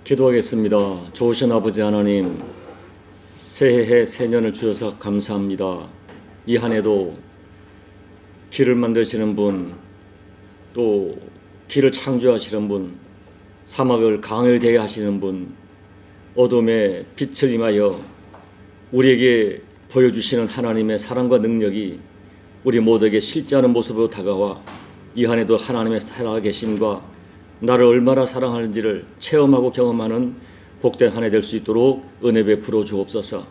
기도하겠습니다. 좋으신 아버지 하나님, 새해 새년을 주셔서 감사합니다. 이 한 해도 길을 만드시는 분, 또 길을 창조하시는 분, 사막을 강을 되게 하시는 분, 어둠에 빛을 임하여 우리에게 보여주시는 하나님의 사랑과 능력이 우리 모두에게 실제하는 모습으로 다가와 이 한 해도 하나님의 살아계심과 나를 얼마나 사랑하는지를 체험하고 경험하는 복된 한 해 될 수 있도록 은혜 베풀어 주옵소서.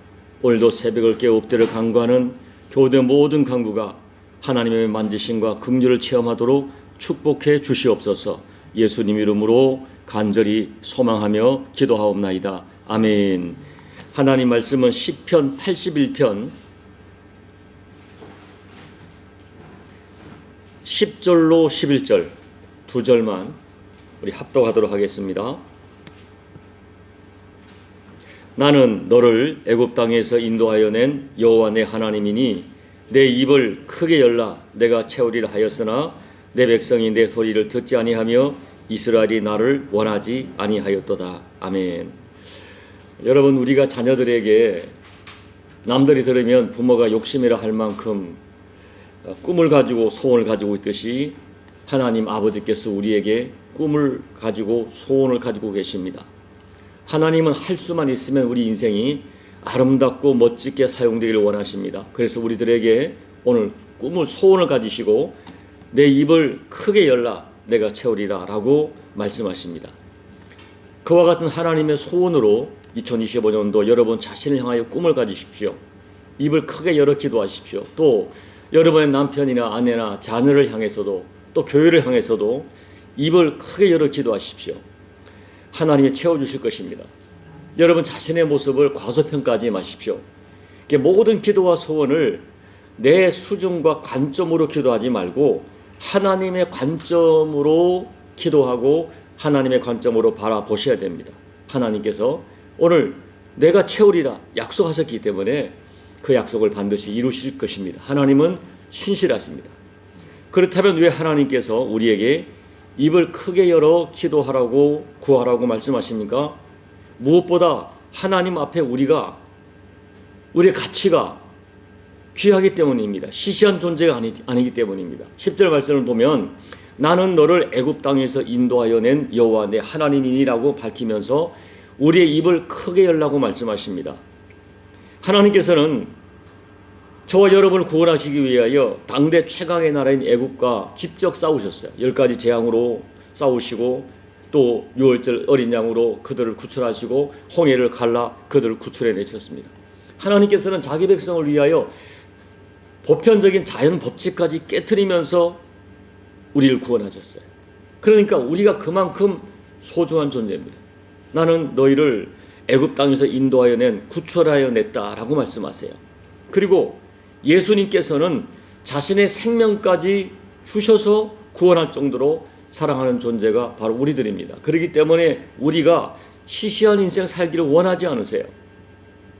오늘도 새벽을 깨어 엎드려 간구하는 교우들 모든 간구가 하나님의 만지심과 긍휼을 체험하도록 축복해 주시옵소서. 예수님 이름으로 간절히 소망하며 기도하옵나이다. 아멘. 하나님 말씀은 시편 81편 10절로 11절 두 절만 우리 합독하도록 하겠습니다. 나는 너를 애굽 땅에서 인도하여 낸 여호와 내 하나님이니 내 입을 크게 열라 내가 채우리라 하였으나 내 백성이 내 소리를 듣지 아니하며 이스라엘이 나를 원하지 아니하였도다. 아멘. 여러분, 우리가 자녀들에게 남들이 들으면 부모가 욕심이라 할 만큼 꿈을 가지고 소원을 가지고 있듯이 하나님 아버지께서 우리에게 꿈을 가지고 소원을 가지고 계십니다. 하나님은 할 수만 있으면 우리 인생이 아름답고 멋지게 사용되기를 원하십니다. 그래서 우리들에게 오늘 꿈을 소원을 가지시고 내 입을 크게 열라 내가 채우리라 라고 말씀하십니다. 그와 같은 하나님의 소원으로 2025년도 여러분 자신을 향하여 꿈을 가지십시오. 입을 크게 열어 기도하십시오. 또 여러분의 남편이나 아내나 자녀를 향해서도 또 교회를 향해서도 입을 크게 열어 기도하십시오. 하나님이 채워주실 것입니다. 여러분 자신의 모습을 과소평가하지 마십시오. 모든 기도와 소원을 내 수준과 관점으로 기도하지 말고 하나님의 관점으로 기도하고 하나님의 관점으로 바라보셔야 됩니다. 하나님께서 오늘 내가 채우리라 약속하셨기 때문에 그 약속을 반드시 이루실 것입니다. 하나님은 신실하십니다. 그렇다면 왜 하나님께서 우리에게 입을 크게 열어 기도하라고 구하라고 말씀하십니까? 무엇보다 하나님 앞에 우리의 가치가 귀하기 때문입니다. 시시한 존재가 아니기 때문입니다. 10절 말씀을 보면 나는 너를 애굽 땅에서 인도하여 낸 여호와 내 하나님이니라고 밝히면서 우리의 입을 크게 열라고 말씀하십니다. 하나님께서는 저와 여러분을 구원하시기 위하여 당대 최강의 나라인 애굽과 직접 싸우셨어요. 10가지 재앙으로 싸우시고 또 유월절 어린 양으로 그들을 구출하시고 홍해를 갈라 그들을 구출해 내셨습니다. 하나님께서는 자기 백성을 위하여 보편적인 자연 법칙까지 깨트리면서 우리를 구원하셨어요. 그러니까 우리가 그만큼 소중한 존재입니다. 나는 너희를 애굽 땅에서 인도하여 낸 구출하여 냈다라고 말씀하세요. 그리고 예수님께서는 자신의 생명까지 주셔서 구원할 정도로 사랑하는 존재가 바로 우리들입니다. 그렇기 때문에 우리가 시시한 인생 살기를 원하지 않으세요.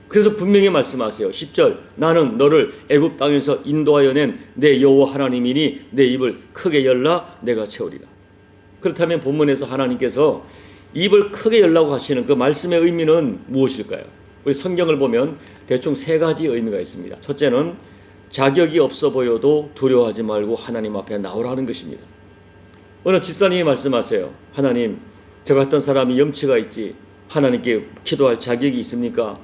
그래서 분명히 말씀하세요. 10절 나는 너를 애굽 땅에서 인도하여 낸 내 여호와 하나님이니 내 입을 크게 열라 내가 채우리라. 그렇다면 본문에서 하나님께서 입을 크게 열라고 하시는 그 말씀의 의미는 무엇일까요? 우리 성경을 보면 대충 세 가지 의미가 있습니다. 첫째는 자격이 없어 보여도 두려워하지 말고 하나님 앞에 나오라는 것입니다. 어느 집사님이 말씀하세요. 하나님, 저 같은 사람이 염치가 있지 하나님께 기도할 자격이 있습니까?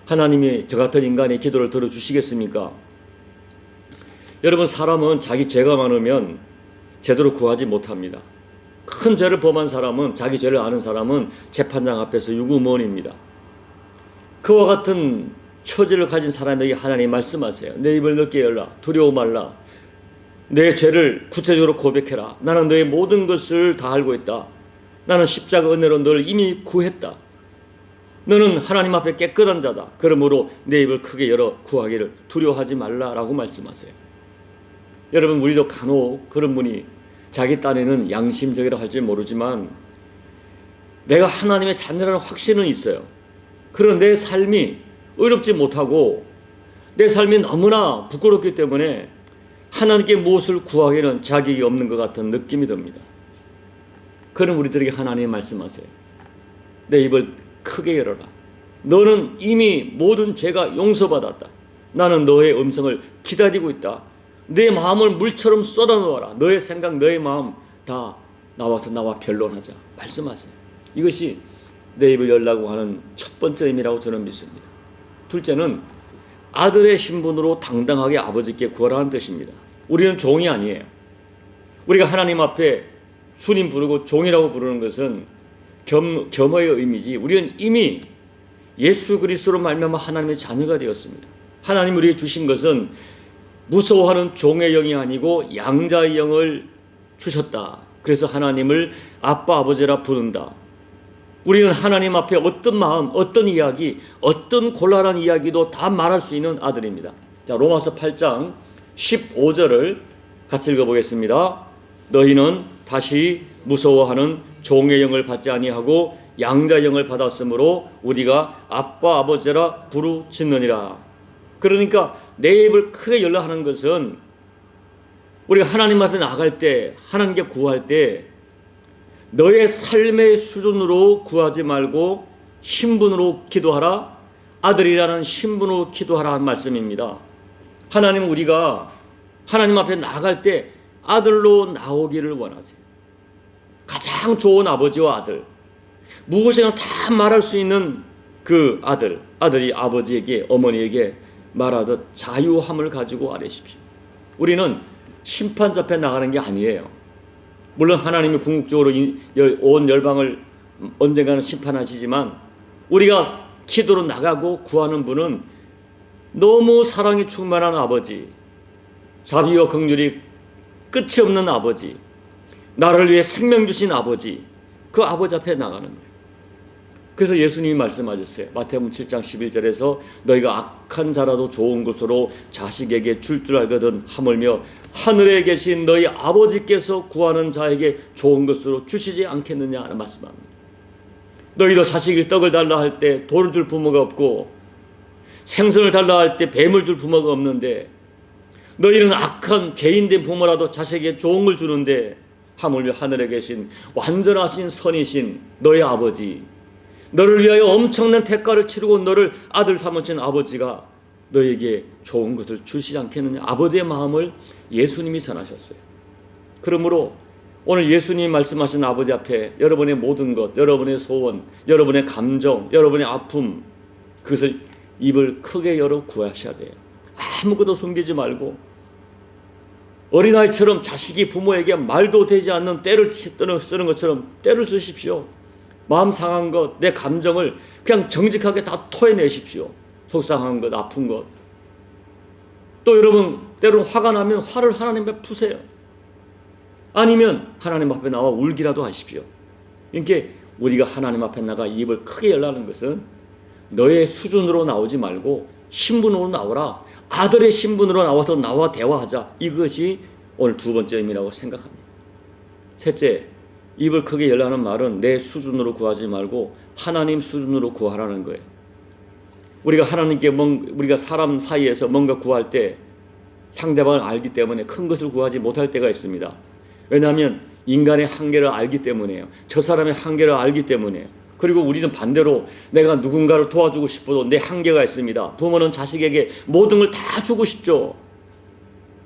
하나님이 저 같은 인간의 기도를 들어주시겠습니까? 여러분, 사람은 자기 죄가 많으면 제대로 구하지 못합니다. 큰 죄를 범한 사람은, 자기 죄를 아는 사람은 재판장 앞에서 유구무원입니다. 그와 같은 처지를 가진 사람에게 하나님 말씀하세요. 내 입을 넓게 열라. 두려워 말라. 내 죄를 구체적으로 고백해라. 나는 너의 모든 것을 다 알고 있다. 나는 십자가 은혜로 너를 이미 구했다. 너는 하나님 앞에 깨끗한 자다. 그러므로 내 입을 크게 열어 구하기를 두려워하지 말라라고 말씀하세요. 여러분, 우리도 간혹 그런 분이 자기 딴에는 양심적이라 할지 모르지만 내가 하나님의 자녀라는 확신은 있어요. 그런 내 삶이 의롭지 못하고 내 삶이 너무나 부끄럽기 때문에 하나님께 무엇을 구하기는 자격이 없는 것 같은 느낌이 듭니다. 그럼 우리들에게 하나님 말씀하세요. 내 입을 크게 열어라. 너는 이미 모든 죄가 용서받았다. 나는 너의 음성을 기다리고 있다. 내 마음을 물처럼 쏟아놓아라. 너의 생각, 너의 마음 다 나와서 나와 변론하자. 말씀하세요. 이것이 내 입을 열라고 하는 첫 번째 의미라고 저는 믿습니다. 둘째는 아들의 신분으로 당당하게 아버지께 구하라는 뜻입니다. 우리는 종이 아니에요. 우리가 하나님 앞에 주님 부르고 종이라고 부르는 것은 겸허의 의미지, 우리는 이미 예수 그리스도로 말미암아 하나님의 자녀가 되었습니다. 하나님 우리에게 주신 것은 무서워하는 종의 영이 아니고 양자의 영을 주셨다. 그래서 하나님을 아빠 아버지라 부른다. 우리는 하나님 앞에 어떤 마음, 어떤 이야기, 어떤 곤란한 이야기도 다 말할 수 있는 아들입니다. 자, 로마서 8장 15절을 같이 읽어보겠습니다. 너희는 다시 무서워하는 종의 영을 받지 아니하고 양자의 영을 받았으므로 우리가 아빠 아버지라 부르짖느니라. 그러니까 내 입을 크게 열라 하는 것은 우리가 하나님 앞에 나갈 때, 하나님께 구할 때 너의 삶의 수준으로 구하지 말고 신분으로 기도하라. 아들이라는 신분으로 기도하라 한 말씀입니다. 하나님은 우리가 하나님 앞에 나갈 때 아들로 나오기를 원하세요. 가장 좋은 아버지와 아들, 무엇이나 다 말할 수 있는 그 아들이 아버지에게, 어머니에게 말하듯 자유함을 가지고 아뢰십시오. 우리는 심판자 앞에 나가는 게 아니에요. 물론 하나님이 궁극적으로 온 열방을 언젠가는 심판하시지만 우리가 기도로 나가고 구하는 분은 너무 사랑이 충만한 아버지, 자비와 긍휼이 끝이 없는 아버지, 나를 위해 생명 주신 아버지, 그 아버지 앞에 나가는 거예요. 그래서 예수님이 말씀하셨어요. 마태복음 7장 11절에서 너희가 악한 자라도 좋은 것으로 자식에게 줄 알거든 하물며 하늘에 계신 너희 아버지께서 구하는 자에게 좋은 것으로 주시지 않겠느냐 하는 말씀합니다. 너희도 자식이 떡을 달라 할 때 돌을 줄 부모가 없고 생선을 달라 할 때 뱀을 줄 부모가 없는데 너희는 악한 죄인된 부모라도 자식에게 좋은 걸 주는데 하물며 하늘에 계신 완전하신 선이신 너희 아버지, 너를 위하여 엄청난 대가를 치르고 너를 아들 삼으신 아버지가 너에게 좋은 것을 주시지 않겠느냐. 아버지의 마음을 예수님이 전하셨어요. 그러므로 오늘 예수님이 말씀하신 아버지 앞에 여러분의 모든 것, 여러분의 소원, 여러분의 감정, 여러분의 아픔, 그것을 입을 크게 열어 구하셔야 돼요. 아무것도 숨기지 말고 어린아이처럼 자식이 부모에게 말도 되지 않는 때를 쓰는 것처럼 때를 쓰십시오. 마음 상한 것, 내 감정을 그냥 정직하게 다 토해내십시오. 속상한 것, 아픈 것. 또 여러분 때로는 화가 나면 화를 하나님 앞에 푸세요. 아니면 하나님 앞에 나와 울기라도 하십시오. 이렇게 우리가 하나님 앞에 나가 입을 크게 열라는 것은 너의 수준으로 나오지 말고 신분으로 나오라. 아들의 신분으로 나와서 나와 대화하자. 이것이 오늘 두 번째 의미라고 생각합니다. 셋째, 입을 크게 열라는 말은 내 수준으로 구하지 말고 하나님 수준으로 구하라는 거예요. 우리가 하나님께 우리가 사람 사이에서 뭔가 구할 때 상대방을 알기 때문에 큰 것을 구하지 못할 때가 있습니다. 왜냐하면 인간의 한계를 알기 때문에요. 저 사람의 한계를 알기 때문에요. 그리고 우리는 반대로 내가 누군가를 도와주고 싶어도 내 한계가 있습니다. 부모는 자식에게 모든 걸 다 주고 싶죠.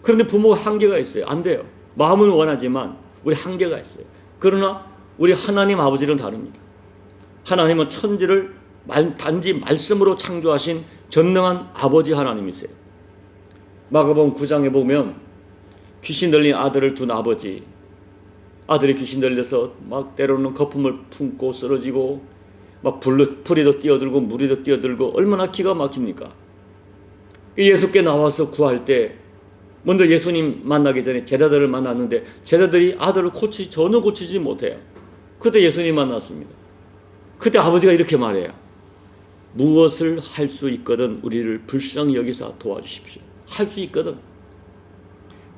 그런데 부모가 한계가 있어요. 안 돼요. 마음은 원하지만 우리 한계가 있어요. 그러나 우리 하나님 아버지는 다릅니다. 하나님은 천지를 단지 말씀으로 창조하신 전능한 아버지 하나님이세요. 마가복음 9장에 보면 귀신 들린 아들을 둔 아버지, 아들이 귀신 들려서 막 때로는 거품을 품고 쓰러지고 막 불이도 뛰어들고 무리도 뛰어들고 얼마나 기가 막힙니까? 예수께 나와서 구할 때 먼저 예수님 만나기 전에 제자들을 만났는데 제자들이 아들을 전혀 고치지 못해요. 그때 예수님 만났습니다. 그때 아버지가 이렇게 말해요. 무엇을 할 수 있거든 우리를 불쌍히 여기서 도와주십시오. 할 수 있거든.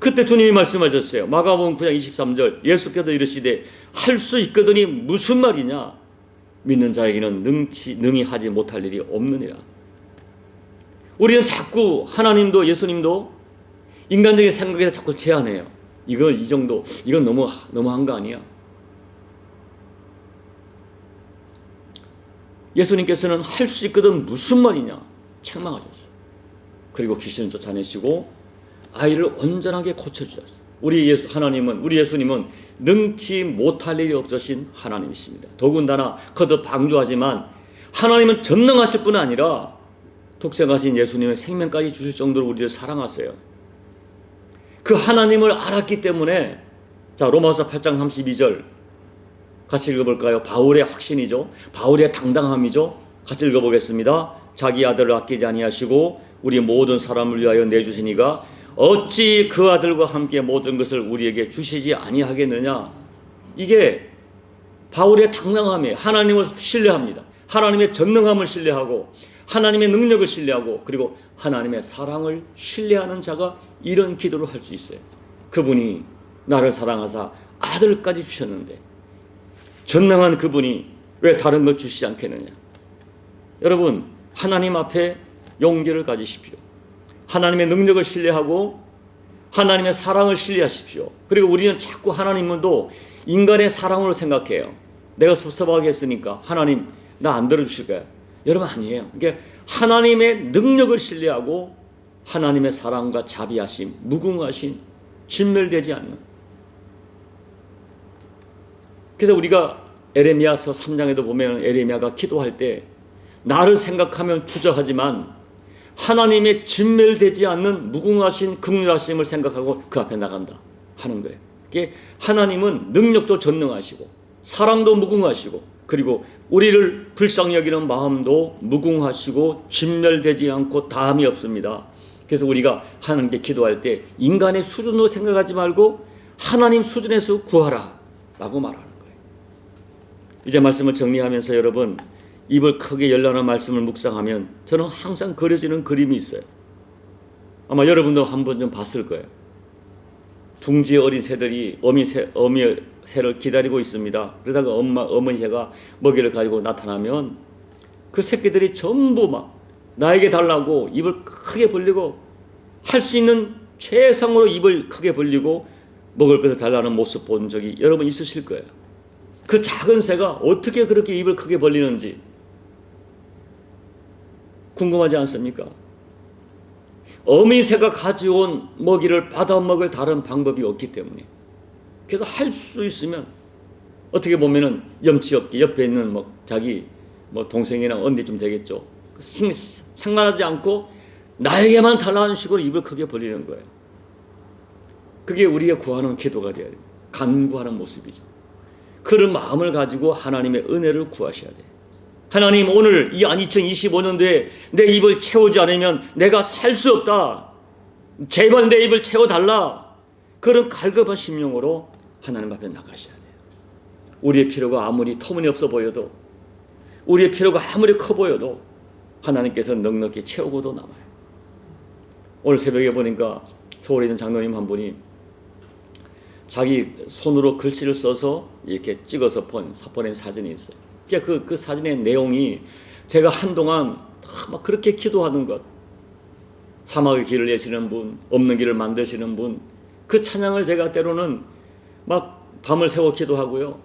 그때 주님이 말씀하셨어요. 마가복음 9장 23절 예수께서 이르시되 할 수 있거든이 무슨 말이냐. 믿는 자에게는 능히 하지 못할 일이 없느니라. 우리는 자꾸 하나님도 예수님도 인간적인 생각에서 자꾸 제한해요. 이건 이 정도, 이건 너무한 거 아니야. 예수님께서는 할 수 있거든 무슨 말이냐 책망하셨어요. 그리고 귀신을 쫓아내시고 아이를 온전하게 고쳐주셨어요. 우리 예수님은 능치 못할 일이 없으신 하나님이십니다. 더군다나 거듭 방주하지만 하나님은 전능하실 뿐 아니라 독생하신 예수님의 생명까지 주실 정도로 우리를 사랑하세요. 그 하나님을 알았기 때문에 자 로마서 8장 32절 같이 읽어볼까요? 바울의 확신이죠. 바울의 당당함이죠. 같이 읽어보겠습니다. 자기 아들을 아끼지 아니하시고 우리 모든 사람을 위하여 내주시니가 어찌 그 아들과 함께 모든 것을 우리에게 주시지 아니하겠느냐. 이게 바울의 당당함이에요. 하나님을 신뢰합니다. 하나님의 전능함을 신뢰하고 하나님의 능력을 신뢰하고 그리고 하나님의 사랑을 신뢰하는 자가 이런 기도를 할 수 있어요. 그분이 나를 사랑하사 아들까지 주셨는데 전능한 그분이 왜 다른 것 주시지 않겠느냐. 여러분 하나님 앞에 용기를 가지십시오. 하나님의 능력을 신뢰하고 하나님의 사랑을 신뢰하십시오. 그리고 우리는 자꾸 하나님도 인간의 사랑으로 생각해요. 내가 섭섭하게 했으니까 하나님 나 안 들어주실 거야. 여러분 아니에요. 그러니까 하나님의 능력을 신뢰하고 하나님의 사랑과 자비하심, 무궁하심, 진멸되지 않는. 그래서 우리가 에레미야서 3장에도 보면 에레미야가 기도할 때 나를 생각하면 주저하지만 하나님의 진멸되지 않는 무궁하신 긍휼하심을 생각하고 그 앞에 나간다 하는 거예요. 하나님은 능력도 전능하시고 사랑도 무궁하시고 그리고 우리를 불쌍히 여기는 마음도 무궁하시고 진멸되지 않고 다함이 없습니다. 그래서 우리가 하나님께 기도할 때 인간의 수준으로 생각하지 말고 하나님 수준에서 구하라 라고 말하는 거예요. 이제 말씀을 정리하면서 여러분 입을 크게 열라는 말씀을 묵상하면 저는 항상 그려지는 그림이 있어요. 아마 여러분도 한 번 좀 봤을 거예요. 둥지의 어린 새들이 어미의 새를 기다리고 있습니다. 그러다가 어머니 새가 먹이를 가지고 나타나면 그 새끼들이 전부 막 나에게 달라고 입을 크게 벌리고 할 수 있는 최상으로 입을 크게 벌리고 먹을 것을 달라는 모습 본 적이 여러분 있으실 거예요. 그 작은 새가 어떻게 그렇게 입을 크게 벌리는지 궁금하지 않습니까? 어미새가 가져온 먹이를 받아먹을 다른 방법이 없기 때문에 그래서 할 수 있으면 어떻게 보면은 염치 없게 옆에 있는 자기 동생이나 언니 좀 되겠죠. 상관하지 않고 나에게만 달라는 식으로 입을 크게 벌리는 거예요. 그게 우리가 구하는 기도가 되어야 돼요. 간구하는 모습이죠. 그런 마음을 가지고 하나님의 은혜를 구하셔야 돼요. 하나님 오늘 이 2025년도에 내 입을 채우지 않으면 내가 살 수 없다. 제발 내 입을 채워달라. 그런 갈급한 심령으로 하나님 앞에 나가셔야 돼요. 우리의 필요가 아무리 터무니없어 보여도 우리의 필요가 아무리 커 보여도 하나님께서 넉넉히 채우고도 남아요. 오늘 새벽에 보니까 서울에 있는 장로님 한 분이 자기 손으로 글씨를 써서 이렇게 찍어서 보낸 사진이 있어요. 그 사진의 내용이 제가 한동안 막 그렇게 기도하는 것, 사막의 길을 내시는 분, 없는 길을 만드시는 분, 그 찬양을 제가 때로는 막 밤을 새워 기도하고요.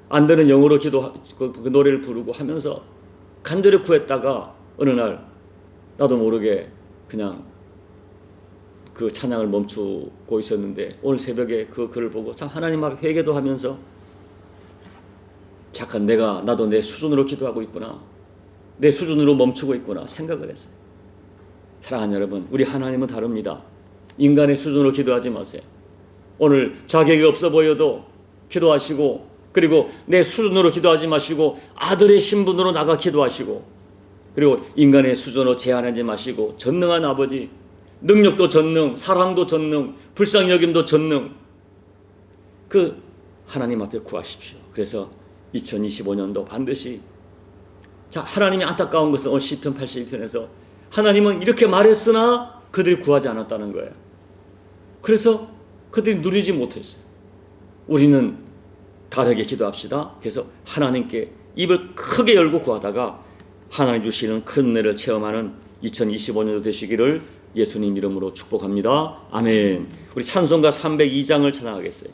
안 되는 영어로 그 노래를 부르고 하면서 간절히 구했다가 어느 날 나도 모르게 그냥 그 찬양을 멈추고 있었는데 오늘 새벽에 그 글을 보고 참 하나님 앞에 회개도 하면서 착한 나도 내 수준으로 기도하고 있구나. 내 수준으로 멈추고 있구나 생각을 했어요. 사랑하는 여러분, 우리 하나님은 다릅니다. 인간의 수준으로 기도하지 마세요. 오늘 자격이 없어 보여도 기도하시고 그리고 내 수준으로 기도하지 마시고 아들의 신분으로 나가 기도하시고 그리고 인간의 수준으로 제한하지 마시고 전능한 아버지, 능력도 전능, 사랑도 전능, 불쌍히 여김도 전능 그 하나님 앞에 구하십시오. 그래서 2025년도 반드시 하나님이 안타까운 것은 오늘 시편 82편에서 하나님은 이렇게 말했으나 그들이 구하지 않았다는 거예요. 그래서 그들이 누리지 못했어요. 우리는 다르게 기도합시다. 그래서 하나님께 입을 크게 열고 구하다가 하나님 주시는 큰 은혜를 체험하는 2025년도 되시기를 예수님 이름으로 축복합니다. 아멘. 우리 찬송가 302장을 찬양하겠어요.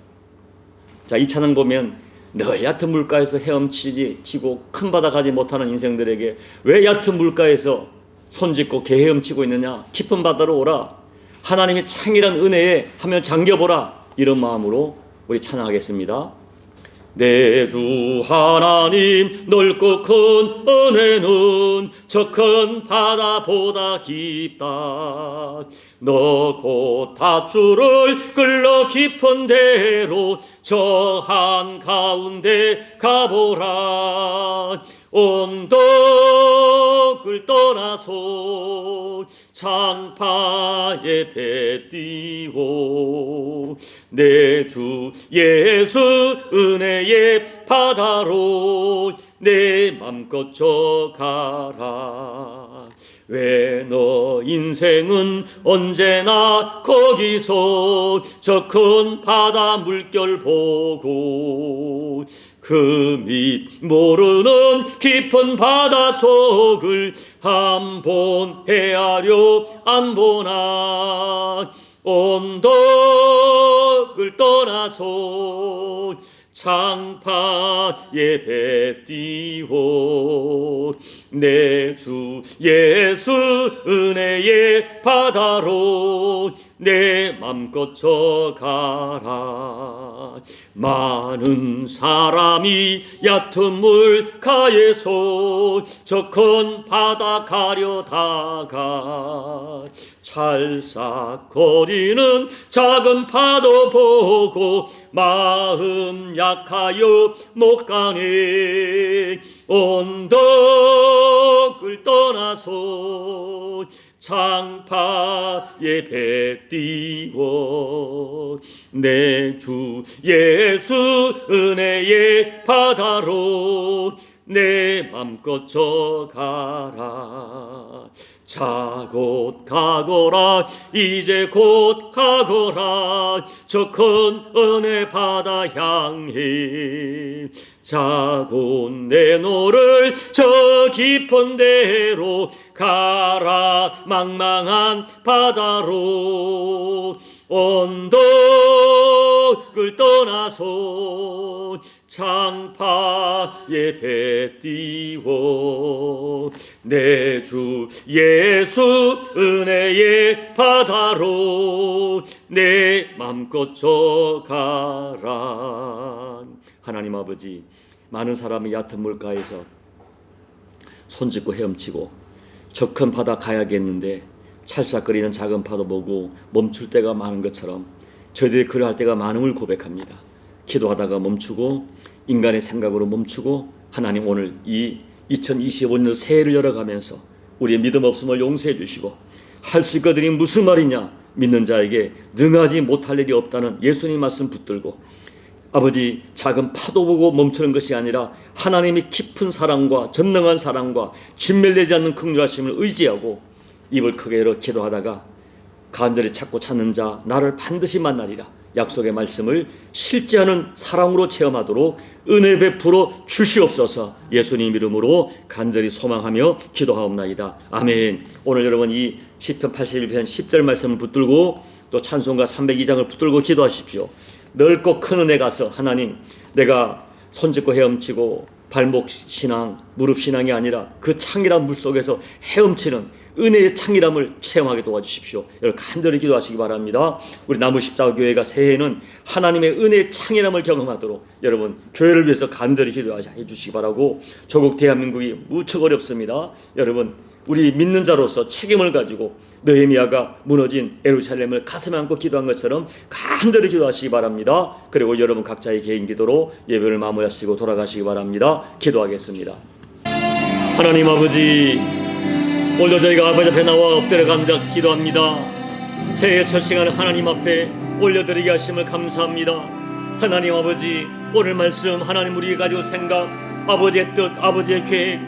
이 찬양 보면 늘 얕은 물가에서 헤엄치고 큰 바다 가지 못하는 인생들에게 왜 얕은 물가에서 손짓고 개 헤엄치고 있느냐? 깊은 바다로 오라. 하나님의 창이란 은혜에 하면 잠겨보라. 이런 마음으로 우리 찬양하겠습니다. 내 주 하나님 넓고 큰 은혜는 저 큰 바다보다 깊다. 너 곧 밧줄을 끌러 깊은 데로 저 한가운데 가보라. 언덕을 떠나서 창파에 배 띄워 내 주 예수 은혜의 바다로 내 맘껏 져가라. 왜 너 인생은 언제나 거기서 저 큰 바다 물결 보고 그 밑 모르는 깊은 바닷속을 한번 헤아려 안 보나. 언덕을 떠나서 창파에 배 띄워 내 주 예수 은혜의 바다로 내 맘껏 져가라. 많은 사람이 얕은 물가에서 저 큰 바다 가려다가 찰싹거리는 작은 파도 보고 마음 약하여 못 가네. 언덕을 떠나서 창파에 배 띄워 내 주 예수 은혜의 바다로 내 맘껏 져가라. 자 곧 가거라. 이제 곧 가거라. 저 큰 은혜 바다 향해 자 곧 내 노를 저 깊은 데로 가라. 망망한 바다로 언덕을 떠나서 창파에 배 띄워 내 주 예수 은혜의 바다로 내 맘껏 져가라. 하나님 아버지, 많은 사람이 얕은 물가에서 손짓고 헤엄치고 저 큰 바다 가야겠는데 찰싹거리는 작은 파도 보고 멈출 때가 많은 것처럼 저희들이 그러할 때가 많음을 고백합니다. 기도하다가 멈추고 인간의 생각으로 멈추고 하나님 오늘 이 2025년 새해를 열어가면서 우리의 믿음 없음을 용서해 주시고 할 수 있거든이 무슨 말이냐, 믿는 자에게 능하지 못할 일이 없다는 예수님 말씀 붙들고 아버지, 작은 파도 보고 멈추는 것이 아니라 하나님의 깊은 사랑과 전능한 사랑과 진멸되지 않는 긍휼하심을 의지하고 입을 크게 열어 기도하다가 간절히 찾고 찾는 자 나를 반드시 만나리라 약속의 말씀을 실제하는 사랑으로 체험하도록 은혜 베풀어 주시옵소서. 예수님 이름으로 간절히 소망하며 기도하옵나이다. 아멘. 오늘 여러분 이 시편 81편 10절 말씀을 붙들고 또 찬송가 302장을 붙들고 기도하십시오. 넓고 큰 은혜 가서 하나님, 내가 손짓고 헤엄치고 발목 신앙, 무릎 신앙이 아니라 그 창이란 물속에서 헤엄치는 은혜의 창이람을 체험하게 도와주십시오. 여러분 간절히 기도하시기 바랍니다. 우리 나무십자가교회가 새해에는 하나님의 은혜의 창이람을 경험하도록 여러분 교회를 위해서 간절히 기도해 주시기 바라고, 조국 대한민국이 무척 어렵습니다. 여러분 우리 믿는 자로서 책임을 가지고 느헤미야가 무너진 예루살렘을 가슴에 안고 기도한 것처럼 간절히 기도하시기 바랍니다. 그리고 여러분 각자의 개인 기도로 예배를 마무리하시고 돌아가시기 바랍니다. 기도하겠습니다. 하나님 아버지, 오늘도 저희가 아버지 앞에 나와 엎드려 감사 기도합니다. 새해 첫 시간을 하나님 앞에 올려드리게 하심을 감사합니다. 하나님 아버지, 오늘 말씀 하나님 우리가 가지고 생각, 아버지의 뜻, 아버지의 계획,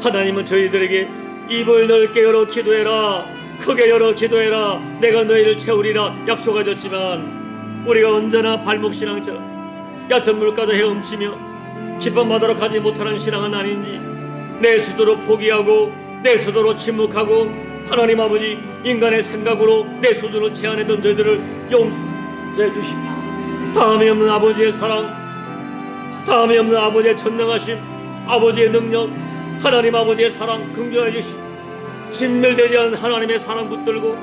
하나님은 저희들에게 입을 넓게 열어 기도해라, 크게 열어 기도해라, 내가 너희를 채우리라 약속하셨지만 우리가 언제나 발목신앙처럼 얕은 물가도 헤엄치며 깊은 바다로 가지 못하는 신앙은 아닌지 내 스스로 포기하고 내 스스로 침묵하고 하나님 아버지 인간의 생각으로 내 스스로 제안했던 저희들을 용서해 주십시오. 다음에 없는 아버지의 사랑, 다음이 없는 아버지의 전능하심, 아버지의 능력, 하나님 아버지의 사랑, 긍휼하심, 진멸되지 않은 하나님의 사랑 붙들고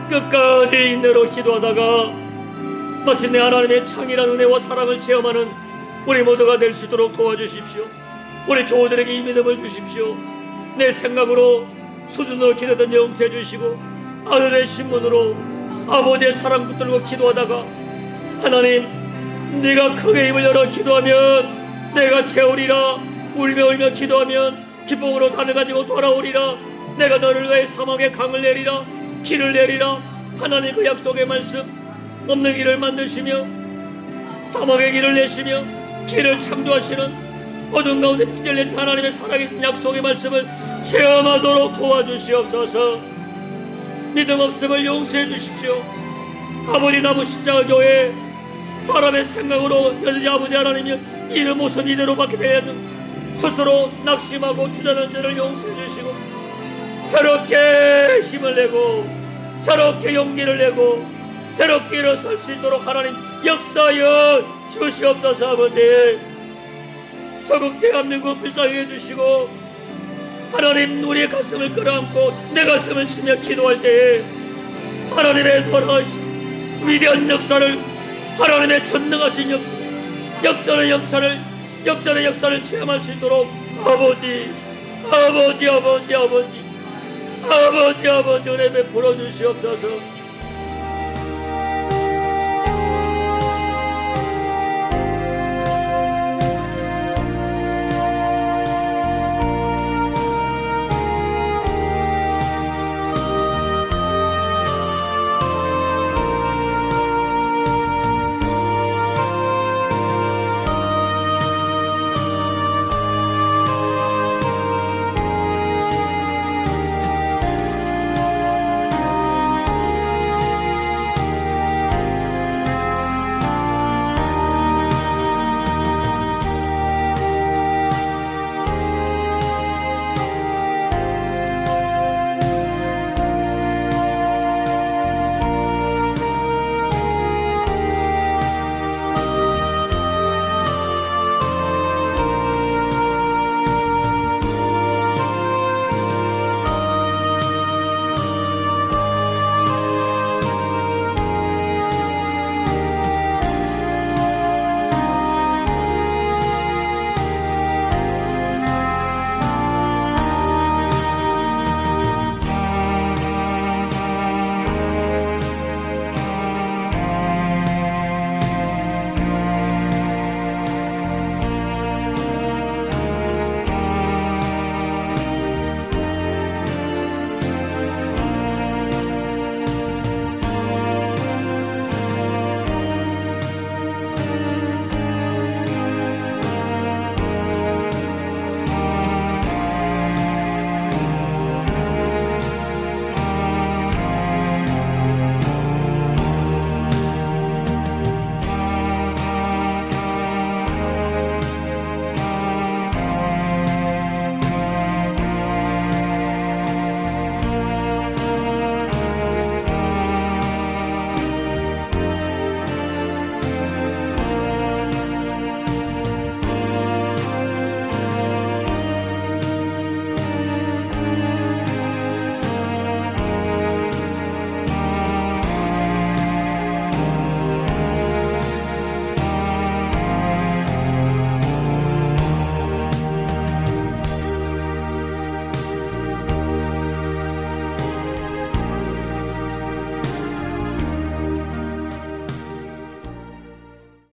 끝까지 인내로 기도하다가 마침내 하나님의 창의란 은혜와 사랑을 체험하는 우리 모두가 될 수 있도록 도와주십시오. 우리 교우들에게 이 믿음을 주십시오. 내 생각으로 수준으로 기도했던 용서해 주시고 아들의 신문으로 아버지의 사랑 붙들고 기도하다가 하나님, 네가 크게 입을 열어 기도하면 내가 채우리라. 울며 기도하면 기쁨으로 단을 가지고 돌아오리라. 내가 너를 위해 사막에 강을 내리라, 길을 내리라. 하나님 그 약속의 말씀, 없는 길을 만드시며 사막의 길을 내시며 길을 창조하시는 어둠 가운데 빛을 내신 하나님의 살아계신 약속의 말씀을 체험하도록 도와주시옵소서. 믿음 없음을 용서해 주십시오. 아버지 나무 십자가 교회 사람의 생각으로 여전히 아버지 하나님이 이런 모습 이대로밖에 되어도 스스로 낙심하고 주저하는 죄를 용서해 주시고 새롭게 힘을 내고 새롭게 용기를 내고 새롭게 일어설 수 있도록 하나님 역사하여 주시옵소서. 아버지, 저국 대한민국 불쌍히 해주시고 하나님 우리의 가슴을 끌어안고 내 가슴을 치며 기도할 때에 하나님의 놀라우신 위대한 역사를, 하나님의 전능하신 역사, 역전의 역사를 체험할 수 있도록 아버지 은혜 베풀어 주시옵소서.